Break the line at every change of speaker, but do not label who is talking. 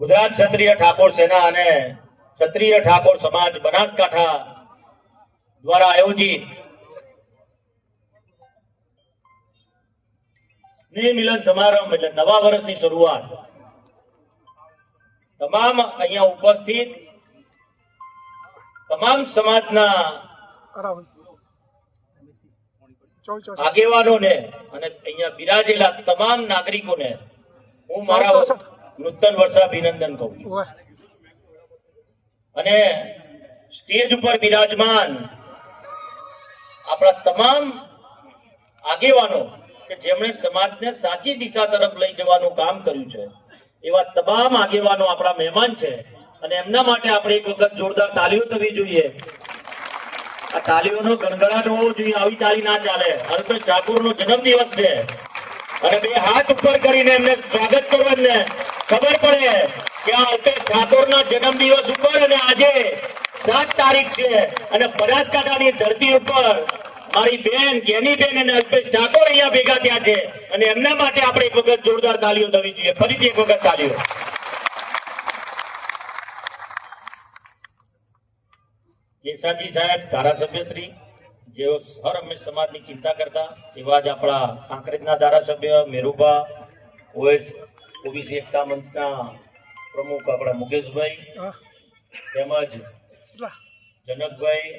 ગુજરાત ક્ષત્રિય ઠાકોર સેના અને ક્ષત્રિય ઠાકોર સમાજ બનાસકાંઠા દ્વારા આયોજિત સ્નેહ મિલન સમારંભ એટલે નવા વર્ષની શરૂઆત તમામ અહીંયા ઉપસ્થિત તમામ સમાજના આગેવાનોને અને અહીંયા બિરાજેલા તમામ નાગરિકોને હું મારા નૂતન વર્ષાભિનંદન કહું છું અને સ્ટેજ ઉપર બિરાજમાન આપણા તમામ આગેવાનો કે જેમણે સમાજને સાચી દિશા તરફ લઈ જવાનું કામ કર્યું છે એવા તમામ આગેવાનો આપણા મહેમાન છે અને એમના માટે આપણે એક વખત જોરદાર તાલીઓ થવી જોઈએ. આ તાલીઓનો ગણગણાટ હોવો જોઈએ. આવી તાલી ના ચાલે. અલ્પેશ ઠાકોરનો જન્મદિવસ છે અને બે હાથ ઉપર કરીને એમને સ્વાગત કરવાને ખબર પડે કે આ અલ્પેશ ઠાકોરના જન્મદિવસ ઉપર અને આજે 7 તારીખ છે અને બનાસકાંઠાની ધરતી ઉપર મારી બેન જ્ઞાનીબેન અને અલ્પેશ ઠાકોર અહીંયા ભેગા થયા છે અને એમના માટે આપણે એક વખત જોરદાર તાલીઓ થવી જોઈએ. ફરીથી એક વખત તાલીઓ. કેસાજી સાહેબ ધારાસભ્ય શ્રી જેઓ હર હંમેશ સમાજની ચિંતા કરતા એવા જ આપણા કાંકરેજના ધારાસભ્ય મેરુભા, ઓબીસી એકતા મંચના પ્રમુખ આપણા મુકેશભાઈ તેમજ જનકભાઈ